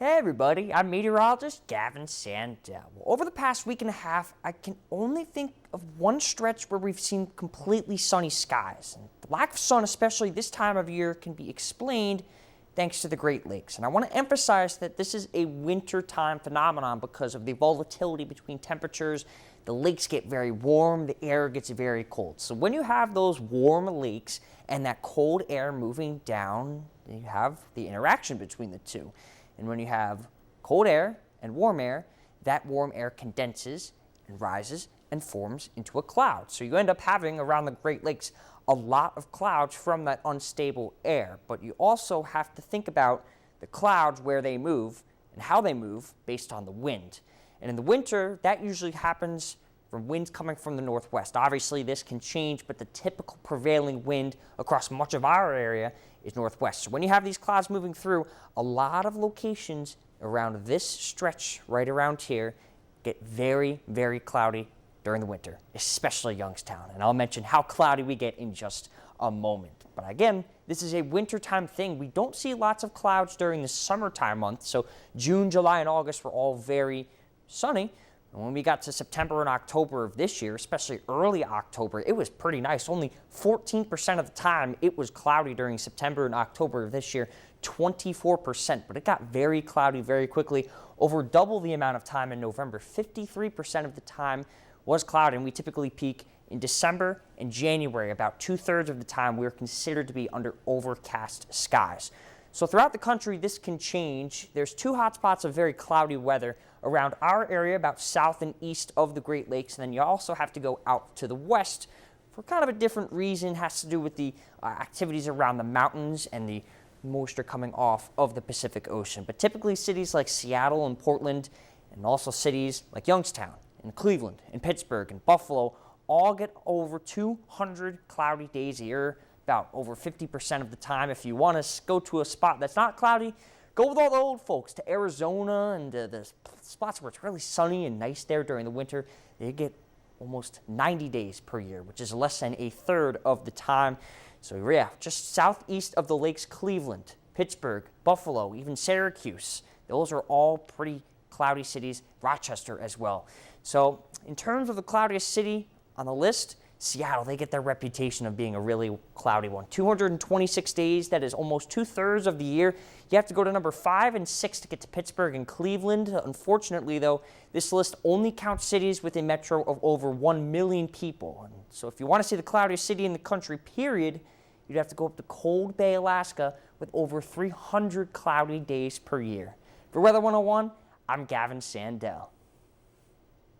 Hey everybody, I'm meteorologist Gavin Sandell. Well, over the past week and a half, I can only think of one stretch where we've seen completely sunny skies. And the lack of sun, especially this time of year, can be explained thanks to the Great Lakes. And I want to emphasize that this is a wintertime phenomenon because of the volatility between temperatures. The lakes get very warm, the air gets very cold. So when you have those warm lakes and that cold air moving down, you have the interaction between the two. And when you have cold air and warm air, that warm air condenses and rises and forms into a cloud. So you end up having around the Great Lakes a lot of clouds from that unstable air. But you also have to think about the clouds, where they move and how they move based on the wind. And in the winter, that usually happens from winds coming from the northwest. Obviously, this can change, but the typical prevailing wind across much of our area is northwest. So when you have these clouds moving through, a lot of locations around this stretch right around here get very, very cloudy during the winter, especially Youngstown. And I'll mention how cloudy we get in just a moment. But again, this is a wintertime thing. We don't see lots of clouds during the summertime months. So June, July, and August were all very sunny. And when we got to September and October of this year, especially early October, it was pretty nice. Only 14% of the time it was cloudy during September and October of this year, 24%. But it got very cloudy very quickly, over double the amount of time in November. 53% of the time was cloudy, and we typically peak in December and January. About 2/3 of the time we're considered to be under overcast skies. So throughout the country, this can change. There's two hot spots of very cloudy weather around our area, about south and east of the Great Lakes. And then you also have to go out to the west for kind of a different reason. It has to do with the activities around the mountains and the moisture coming off of the Pacific Ocean. But typically cities like Seattle and Portland, and also cities like Youngstown and Cleveland and Pittsburgh and Buffalo, all get over 200 cloudy days a year, about over 50% of the time. If you want to go to a spot that's not cloudy, go with all the old folks to Arizona and the spots where it's really sunny and nice there during the winter. They get almost 90 days per year, which is less than a third of the time. So yeah, just southeast of the lakes, Cleveland, Pittsburgh, Buffalo, even Syracuse. Those are all pretty cloudy cities, Rochester as well. So in terms of the cloudiest city on the list, Seattle, they get their reputation of being a really cloudy one. 226 days, that is almost 2/3 of the year. You have to go to number 5 and 6 to get to Pittsburgh and Cleveland. Unfortunately, though, this list only counts cities with a metro of over 1 million people. And so if you want to see the cloudiest city in the country, period, you'd have to go up to Cold Bay, Alaska, with over 300 cloudy days per year. For Weather 101, I'm Gavin Sandell.